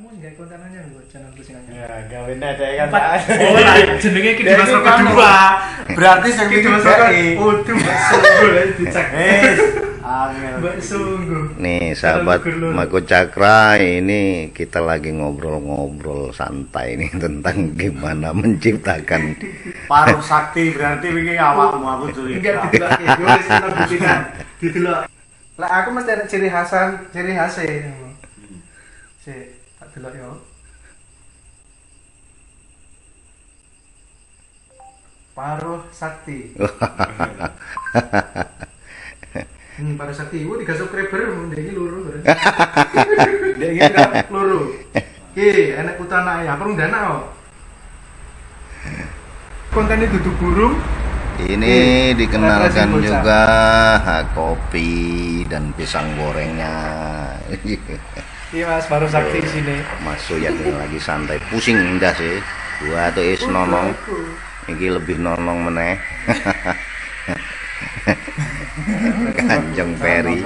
mau nggak konten aja buat channel sing aja. Ya, gawin ada kan. Oh, lah jenenge iki Dimas Roko kedua. Berarti sing Iki Dimas Roko. Oh, itu Mbak Sungguh lah dicek. Mbak Sungguh. Nih sahabat Mako Cakra, ini kita lagi ngobrol-ngobrol santai nih tentang gimana menciptakan Paruh sakti berarti iki awakmu aku curiga. Enggak didelok iki, wis kita buktikan. Didelok. Lah aku mesti ada ciri khas ini. Sik, tak delok yo. Paruh sakti. Paruh sakti. Wo 3 subscriber ndek iki loro. Ndek iki loro. Ki, enek putana ya, perlu dana kok. Kontennya duduk burung. ini dikenalkan juga kopi dan pisang gorengnya. Iya Mas, baru sakti di sini. Mas Suyat ini lagi santai, pusing indah sih. Gua tuh is nonong, ini lebih nonong meneh. Kanjeng Peri.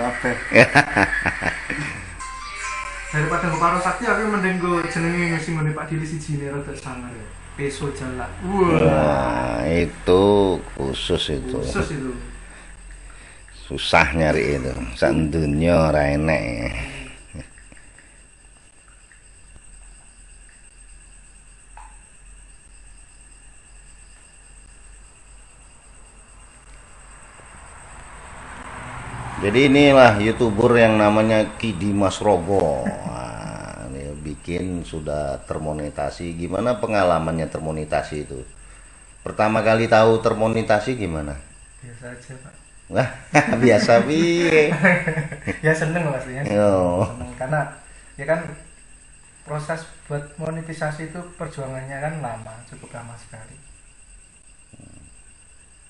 Daripada karo sakti aku mending go jenenge sing ngene Pak Dili siji ne rada sangar ya. Peso jalak. Wah, itu khusus itu. Khusus itu. Susah nyari itu. Sak dunya ora enek. Jadi inilah YouTuber yang namanya Ki Dimas Rogo. Nah, ini bikin sudah termonetasi. Gimana pengalamannya termonetasi itu? Pertama kali tahu termonetasi gimana? Biasa aja, Pak. Wah, biasa bi. Ya seneng Mas ya. Oh. Seneng karena ya kan proses buat monetisasi itu perjuangannya kan lama, cukup lama sekali.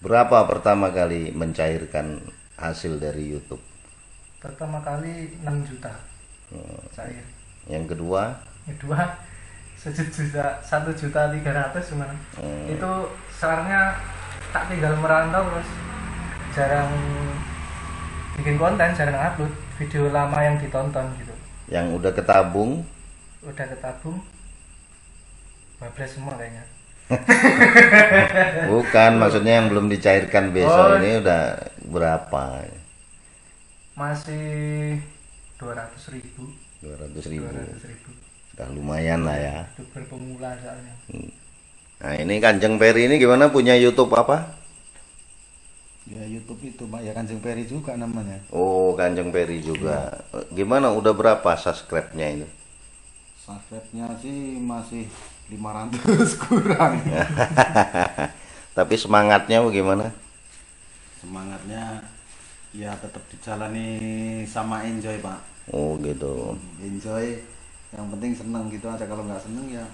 Berapa pertama kali mencairkan hasil dari YouTube? Pertama kali 6 juta. Cair. Yang kedua? Kedua 1.300.000 gimana? Itu sekarangnya tak tinggal merantau Mas. Jarang bikin konten, jarang upload video lama yang ditonton gitu. Yang udah ketabung? Udah ketabung bablas semua kayaknya. Bukan, maksudnya yang belum dicairkan besok ini udah berapa? Masih 200.000. 200.000. 200.000. Udah lumayan lah ya. YouTuber pemula soalnya. Nah ini Kanjeng Peri ini gimana, punya YouTube apa? Ya YouTube itu Pak, ya Kanjeng Peri juga namanya. Oh, Kanjeng Peri juga. Gimana, udah berapa subscribe-nya itu? Subscribe-nya sih masih 500 kurang. Tapi semangatnya bagaimana? Semangatnya ya tetap dijalani sama enjoy Pak. Oh gitu. Enjoy, yang penting seneng gitu aja. Kalau nggak seneng ya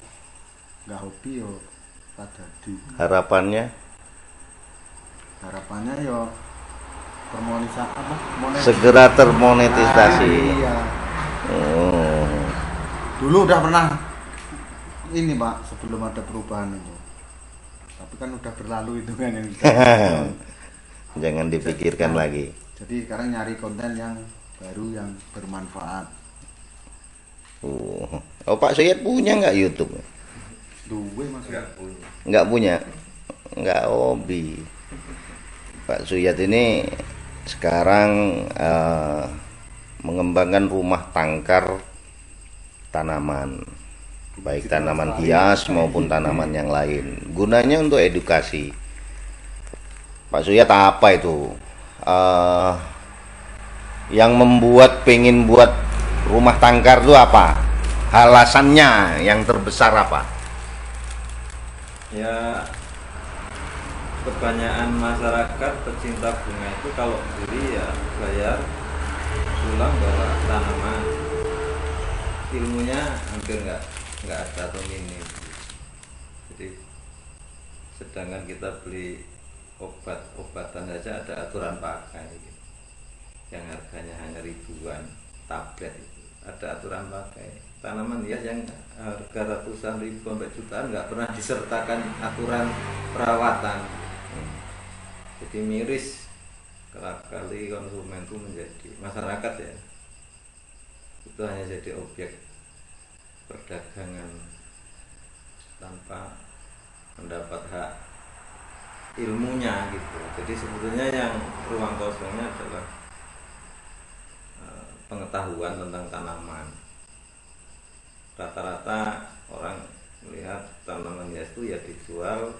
nggak hobi yo tadi. Harapannya? Harapannya yo termonetisasi apa? Segera termonetisasi. Iya. Oh. Dulu udah pernah ini Pak, sebelum ada perubahan itu. Tapi kan udah berlalu itu kan yang Jangan dipikirkan lagi. Jadi sekarang nyari konten yang baru yang bermanfaat. Oh, Pak Suyat punya nggak YouTube? Duwe Mas. Nggak punya, nggak hobi. Pak Suyat ini sekarang mengembangkan rumah tangkar tanaman, baik tanaman hias maupun tanaman yang lain. Gunanya untuk edukasi. Pak Suyat apa itu? Yang membuat pengen buat rumah tangkar itu apa? Alasannya yang terbesar apa? Ya, kebanyakan masyarakat pecinta bunga itu kalau beli ya bayar pulang bawa tanaman. Ilmunya hampir nggak ada atau minim. Jadi sedangkan kita beli obat-obatan saja ada aturan pakai gitu. Yang harganya hanya ribuan tablet itu ada aturan pakai. Tanaman hias yang harga ratusan ribu sampai jutaan nggak pernah disertakan aturan perawatan. Jadi miris kali konsumen itu menjadi masyarakat ya, itu hanya jadi objek perdagangan tanpa mendapat hak ilmunya gitu. Jadi sebetulnya yang ruang kosongnya adalah pengetahuan tentang tanaman. Rata-rata orang melihat tanaman hias itu ya dijual,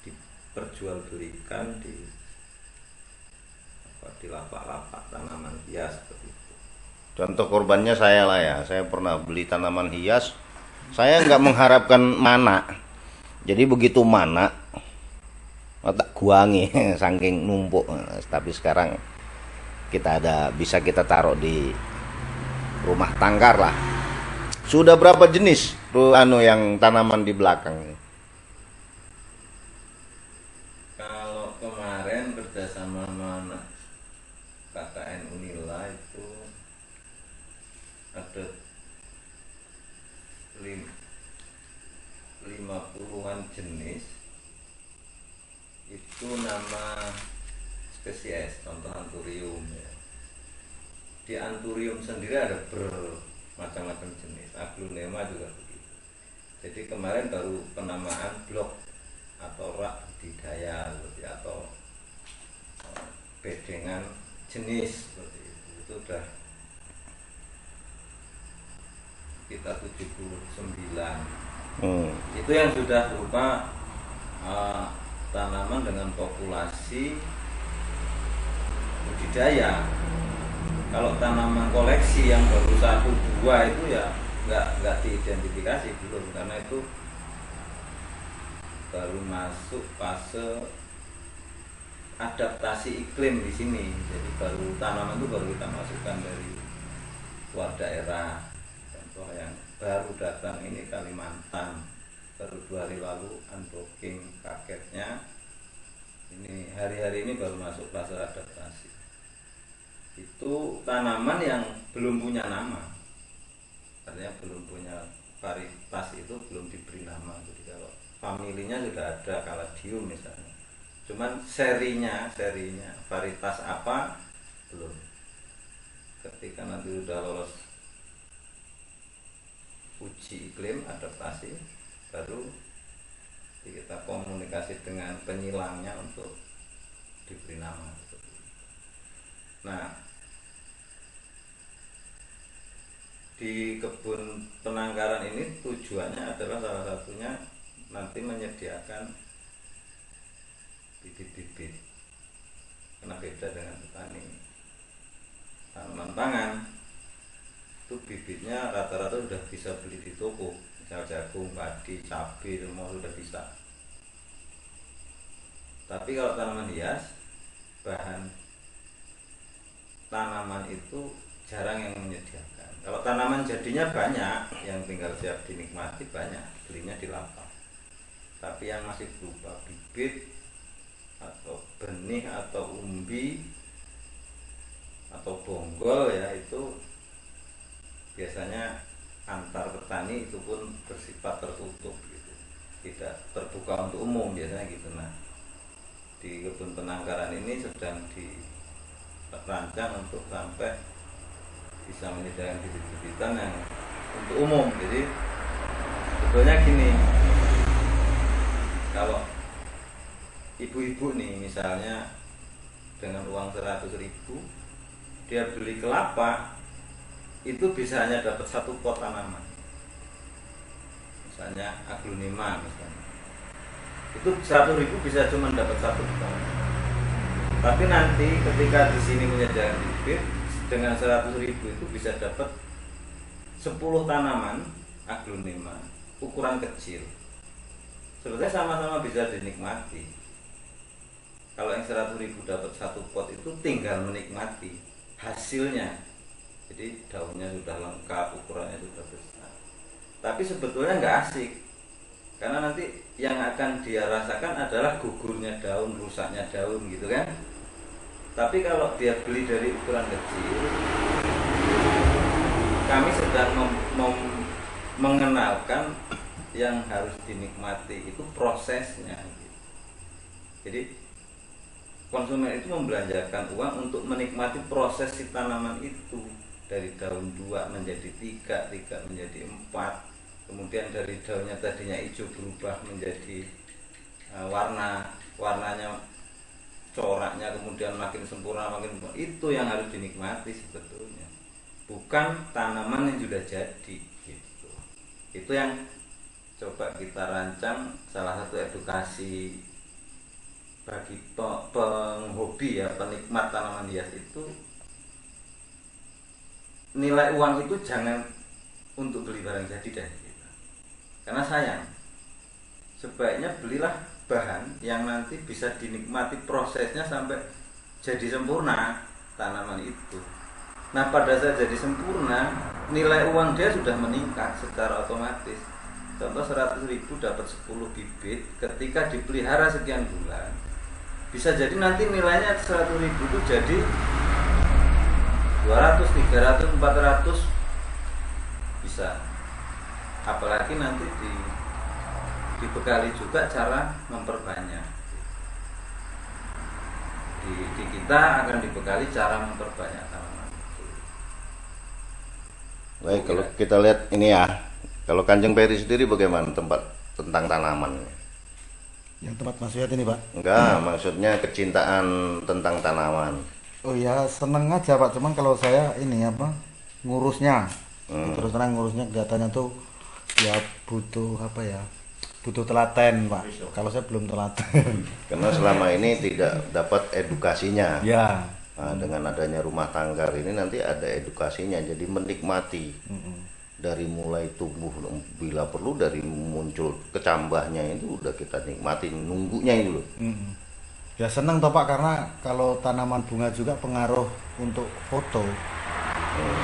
diperjualbelikan di lapak-lapak tanaman hias seperti itu. Contoh korbannya saya lah ya, saya pernah beli tanaman hias, saya nggak mengharapkan mana. Jadi begitu mana, tak guangi saking numpuk. Tapi sekarang bisa kita taruh di rumah tangkar lah. Sudah berapa jenis yang tanaman di belakang? Kalau kemarin kerjasama sama KKN Unila itu ada 50-an jenis. Itu nama spesies, contoh anturium ya. Di anturium sendiri ada bermacam-macam jenis, aglonema juga begitu. Jadi kemarin baru penamaan blok atau rak budidaya atau bedengan jenis seperti itu. Itu sudah kita 79. Itu yang sudah berupa tanaman dengan populasi budidaya. Kalau tanaman koleksi yang baru 1-2 itu ya nggak diidentifikasi belum, karena itu baru masuk fase adaptasi iklim di sini. Jadi tanaman itu baru kita masukkan dari luar daerah. Contoh yang baru datang ini Kalimantan, baru 2 hari lalu unboxing paketnya. Ini hari-hari ini baru masuk fase adaptasi. Itu tanaman yang belum punya nama, artinya belum punya varietas, itu belum diberi nama. Jadi kalau familinya sudah ada, Caladium misalnya, cuman serinya varietas apa belum. Ketika nanti sudah lolos uji iklim adaptasi, baru kita komunikasi dengan penyilangnya untuk diberi nama. Nah, di kebun penangkaran ini tujuannya adalah salah satunya nanti menyediakan bibit-bibit, karena beda dengan petani tanaman pangan. Itu bibitnya rata-rata sudah bisa beli di toko, misal jagung, padi, cabai, semua sudah bisa. Tapi kalau tanaman hias, bahan tanaman itu jarang yang menyediakan. Kalau tanaman jadinya banyak, yang tinggal siap dinikmati banyak, belinya di lapak. Tapi yang masih berupa bibit atau benih atau umbi atau bonggol ya, itu biasanya antar petani, itu pun bersifat tertutup gitu, tidak terbuka untuk umum biasanya gitu. Nah, di kebun penangkaran ini sedang dirancang untuk sampai bisa menyediakan bibit-bibitan yang untuk umum. Jadi sebetulnya gini, kalau ibu-ibu nih misalnya dengan uang 100.000 dia beli kelapa, itu bisa hanya dapat 1 pot tanaman, misalnya aglonema misalnya, itu 100.000 bisa cuma dapat 1 pot. Tapi nanti ketika di sini menyediakan bibit dengan 100.000 itu bisa dapat 10 tanaman aglonema ukuran kecil. Sebetulnya sama-sama bisa dinikmati. Kalau yang 100.000 dapat 1 pot itu tinggal menikmati hasilnya. Jadi daunnya sudah lengkap, ukurannya sudah besar. Tapi sebetulnya nggak asik, karena nanti yang akan dia rasakan adalah gugurnya daun, rusaknya daun gitu kan. Tapi kalau dia beli dari ukuran kecil, kami sedang mengenalkan yang harus dinikmati itu prosesnya gitu. Jadi konsumen itu membelanjakan uang untuk menikmati proses si tanaman itu. dari daun 2 menjadi 3, 3 menjadi 4, kemudian dari daunnya tadinya hijau berubah menjadi warnanya coraknya kemudian makin sempurna, itu yang harus dinikmati sebetulnya, bukan tanaman yang sudah jadi gitu. Itu yang coba kita rancang, salah satu edukasi bagi penghobi ya, penikmat tanaman hias itu, nilai uang itu jangan untuk beli barang jadi dan gitu. Karena sayang, sebaiknya belilah bahan yang nanti bisa dinikmati prosesnya sampai jadi sempurna tanaman itu. Nah pada saat jadi sempurna, nilai uang dia sudah meningkat secara otomatis. Contoh 100.000 dapat 10 bibit, ketika dipelihara sekian bulan, bisa jadi nanti nilainya 100.000 itu jadi 200, 300, 400 bisa. Apalagi nanti dibekali juga cara memperbanyak. Di kita akan dibekali cara memperbanyak tanaman. Baik, kalau kita lihat ini ya, kalau Kanjeng Peri sendiri bagaimana tentang tanaman? Yang tempat Mas Yat ini, Pak? Enggak, maksudnya kecintaan tentang tanaman. Oh ya, seneng aja Pak, cuman kalau saya ini apa, ngurusnya, terus terang ngurusnya kelihatannya tuh ya butuh apa ya, butuh telaten Pak. Kalau saya belum telaten. Karena selama ini tidak dapat edukasinya. Ya. Nah, dengan adanya rumah tangga ini nanti ada edukasinya, jadi menikmati dari mulai tumbuh, bila perlu dari muncul kecambahnya itu udah kita nikmati, nunggunya itu loh. Ya seneng toh Pak, karena kalau tanaman bunga juga pengaruh untuk foto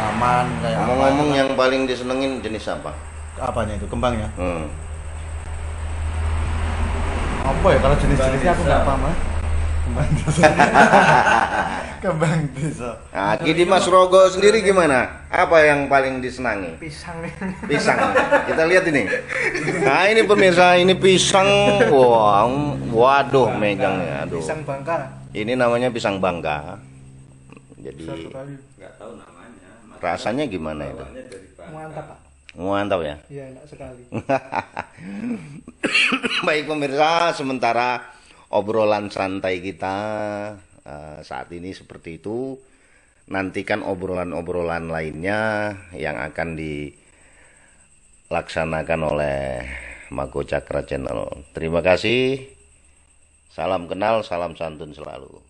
taman kayak Ngomong-ngomong apa, yang paling disenengin jenis apa? apanya itu, kembangnya? Apa ya kalau jenis-jenisnya aku nggak paham ya. Kembang desa. Kembang desa. Nah, Ki Dimas Rogo sendiri gimana? Apa yang paling disenangi? Pisang. Pisang. Kita lihat ini. Nah, ini pemirsa, ini pisang. Wah, waduh megangnya. Aduh. Pisang Bangka. Ini namanya pisang Bangka. Jadi Nggak tahu namanya. rasanya gimana itu? Bawahnya dari Bangka. Mantap Pak. Mantap ya. Iya enak sekali. Baik pemirsa, sementara obrolan santai kita saat ini seperti itu. Nantikan obrolan-obrolan lainnya yang akan dilaksanakan oleh Mago Cakra Channel. Terima kasih. Salam kenal, salam santun selalu.